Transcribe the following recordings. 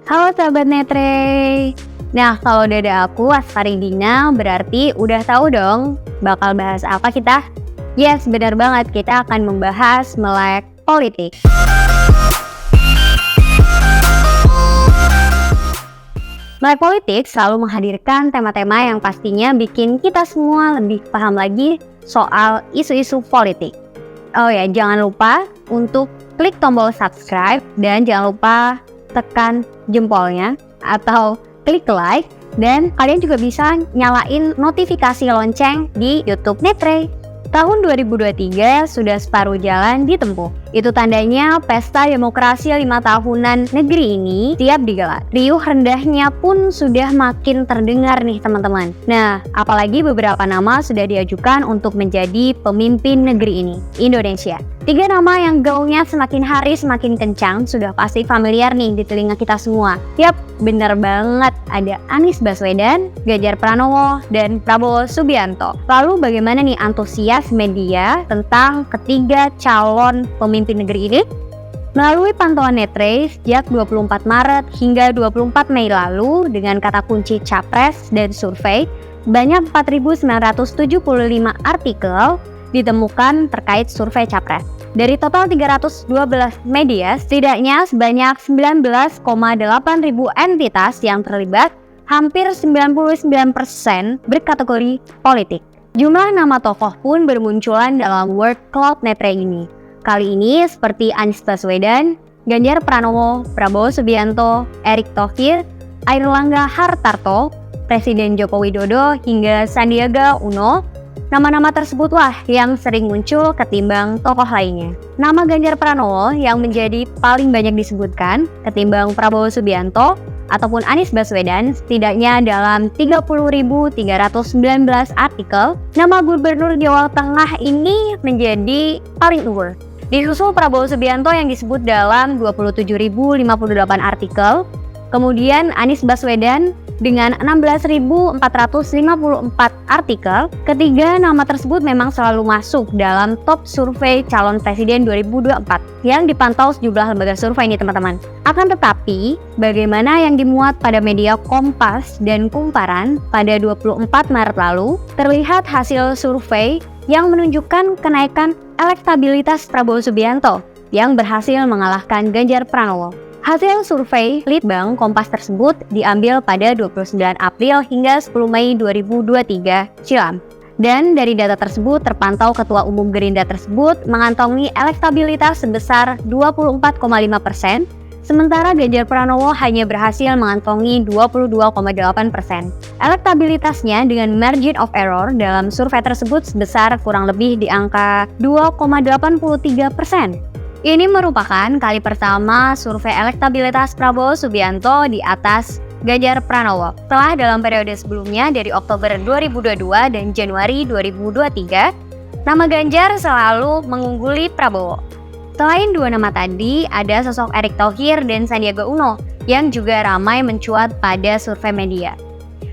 Halo sahabat Netre. Nah, kalau udah ada aku, Asfari Dina, berarti udah tahu dong bakal bahas apa kita? Yes, benar banget, kita akan membahas melek politik. Melek politik selalu menghadirkan tema-tema yang pastinya bikin kita semua lebih paham lagi soal isu-isu politik. Oh ya, jangan lupa untuk klik tombol subscribe dan jangan lupa tekan jempolnya atau klik like, dan kalian juga bisa nyalain notifikasi lonceng di YouTube Netre. Tahun 2023 sudah separuh jalan ditempuh. Itu tandanya pesta demokrasi 5 tahunan negeri ini siap digelar. Riuh rendahnya pun sudah makin terdengar nih teman-teman. Nah, apalagi beberapa nama sudah diajukan untuk menjadi pemimpin negeri ini, Indonesia. 3 nama yang gaungnya semakin hari semakin kencang sudah pasti familiar nih di telinga kita semua. Yap, bener banget, ada Anies Baswedan, Ganjar Pranowo, dan Prabowo Subianto. Lalu bagaimana nih antusias media tentang ketiga calon pemimpin negeri ini? Melalui pantauan Netre sejak 24 Maret hingga 24 Mei lalu dengan kata kunci Capres dan survei, banyak 4.975 artikel ditemukan terkait survei Capres. Dari total 312 media, setidaknya sebanyak 19,8 ribu entitas yang terlibat, hampir 99% berkategori politik. Jumlah nama tokoh pun bermunculan dalam word cloud Netre ini. Kali ini seperti Anies Baswedan, Ganjar Pranowo, Prabowo Subianto, Erick Thohir, Airlangga Hartarto, Presiden Joko Widodo, hingga Sandiaga Uno. Nama-nama tersebutlah yang sering muncul ketimbang tokoh lainnya. Nama Ganjar Pranowo yang menjadi paling banyak disebutkan ketimbang Prabowo Subianto ataupun Anies Baswedan, setidaknya dalam 30.319 artikel, nama Gubernur Jawa Tengah ini menjadi paling unggul. Disusul Prabowo Subianto yang disebut dalam 27.058 artikel, kemudian Anies Baswedan dengan 16.454 artikel. Ketiga nama tersebut memang selalu masuk dalam top survei calon presiden 2024 yang dipantau sejumlah lembaga survei ini teman-teman. Akan tetapi, bagaimana yang dimuat pada media Kompas dan Kumparan pada 24 Maret lalu, terlihat hasil survei yang menunjukkan kenaikan elektabilitas Prabowo Subianto yang berhasil mengalahkan Ganjar Pranowo. Hasil survei Litbang Kompas tersebut diambil pada 29 April hingga 10 Mei 2023 silam. Dan dari data tersebut terpantau Ketua Umum Gerindra tersebut mengantongi elektabilitas sebesar 24,5%, sementara Ganjar Pranowo hanya berhasil mengantongi 22,8%. Elektabilitasnya dengan margin of error dalam survei tersebut sebesar kurang lebih di angka 2,83%. Ini merupakan kali pertama survei elektabilitas Prabowo Subianto di atas Ganjar Pranowo. Setelah dalam periode sebelumnya dari Oktober 2022 dan Januari 2023, nama Ganjar selalu mengungguli Prabowo. Selain dua nama tadi, ada sosok Erick Thohir dan Sandiaga Uno yang juga ramai mencuat pada survei media.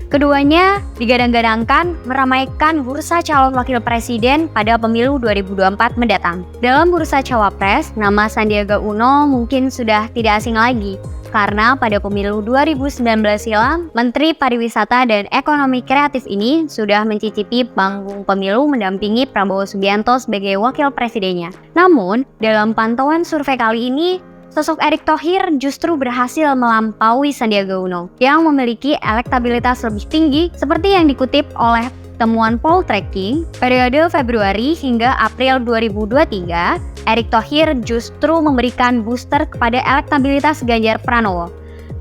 Keduanya digadang-gadangkan meramaikan bursa calon wakil presiden pada pemilu 2024 mendatang. Dalam bursa cawapres, nama Sandiaga Uno mungkin sudah tidak asing lagi, karena pada pemilu 2019 silam, Menteri Pariwisata dan Ekonomi Kreatif ini sudah mencicipi panggung pemilu mendampingi Prabowo Subianto sebagai wakil presidennya. Namun, dalam pantauan survei kali ini, sosok Erick Thohir justru berhasil melampaui Sandiaga Uno yang memiliki elektabilitas lebih tinggi seperti yang dikutip oleh temuan poll tracking periode Februari hingga April 2023. Erick Thohir justru memberikan booster kepada elektabilitas Ganjar Pranowo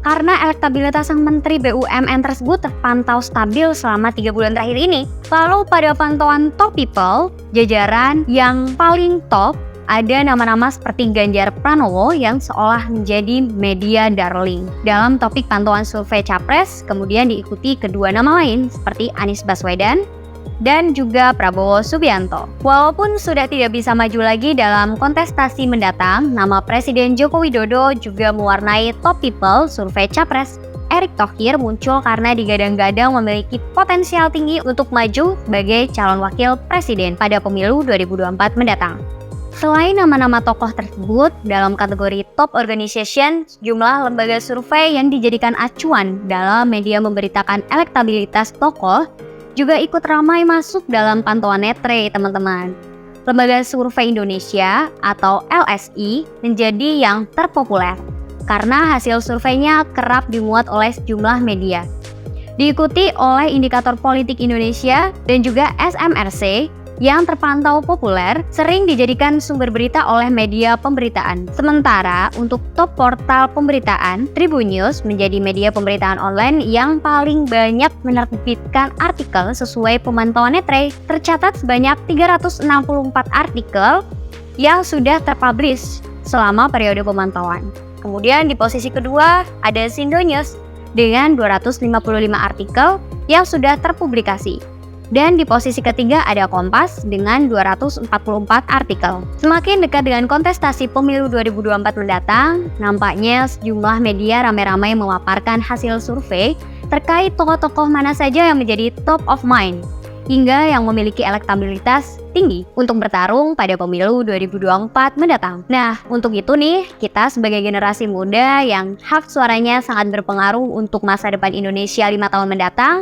karena elektabilitas sang Menteri BUMN tersebut terpantau stabil selama 3 bulan terakhir ini. Lalu pada pantauan top people, jajaran yang paling top ada nama-nama seperti Ganjar Pranowo yang seolah menjadi media darling dalam topik pantauan survei Capres, kemudian diikuti kedua nama lain seperti Anies Baswedan dan juga Prabowo Subianto. Walaupun sudah tidak bisa maju lagi dalam kontestasi mendatang, nama Presiden Joko Widodo juga mewarnai top people survei Capres. Erick Thohir muncul karena digadang-gadang memiliki potensial tinggi untuk maju sebagai calon wakil presiden pada pemilu 2024 mendatang. Selain nama-nama tokoh tersebut, dalam kategori top organization, jumlah lembaga survei yang dijadikan acuan dalam media memberitakan elektabilitas tokoh juga ikut ramai masuk dalam pantauan Netre, teman-teman. Lembaga Survei Indonesia atau LSI menjadi yang terpopuler karena hasil surveinya kerap dimuat oleh sejumlah media. Diikuti oleh Indikator Politik Indonesia dan juga SMRC yang terpantau populer sering dijadikan sumber berita oleh media pemberitaan. Sementara untuk top portal pemberitaan, Tribun News menjadi media pemberitaan online yang paling banyak menerbitkan artikel sesuai pemantauan Netre. Tercatat sebanyak 364 artikel yang sudah terpublish selama periode pemantauan. Kemudian di posisi kedua ada Sindo News dengan 255 artikel yang sudah terpublikasi. Dan di posisi ketiga ada Kompas dengan 244 artikel. Semakin dekat dengan kontestasi pemilu 2024 mendatang, nampaknya sejumlah media ramai-ramai memaparkan hasil survei terkait tokoh-tokoh mana saja yang menjadi top of mind, hingga yang memiliki elektabilitas tinggi untuk bertarung pada pemilu 2024 mendatang. Nah, untuk itu nih, kita sebagai generasi muda yang hak suaranya sangat berpengaruh untuk masa depan Indonesia 5 tahun mendatang,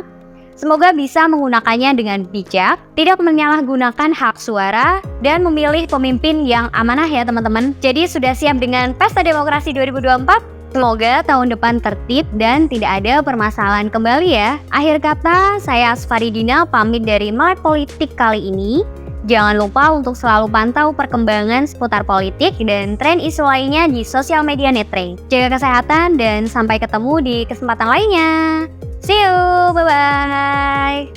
semoga bisa menggunakannya dengan bijak, tidak menyalahgunakan hak suara, dan memilih pemimpin yang amanah ya teman-teman. Jadi sudah siap dengan Pesta Demokrasi 2024? Semoga tahun depan tertib dan tidak ada permasalahan kembali ya. Akhir kata, saya Asfaridina pamit dari Melek Politik kali ini. Jangan lupa untuk selalu pantau perkembangan seputar politik dan tren isu lainnya di sosial media Netre. Jaga kesehatan dan sampai ketemu di kesempatan lainnya. See you, bye-bye.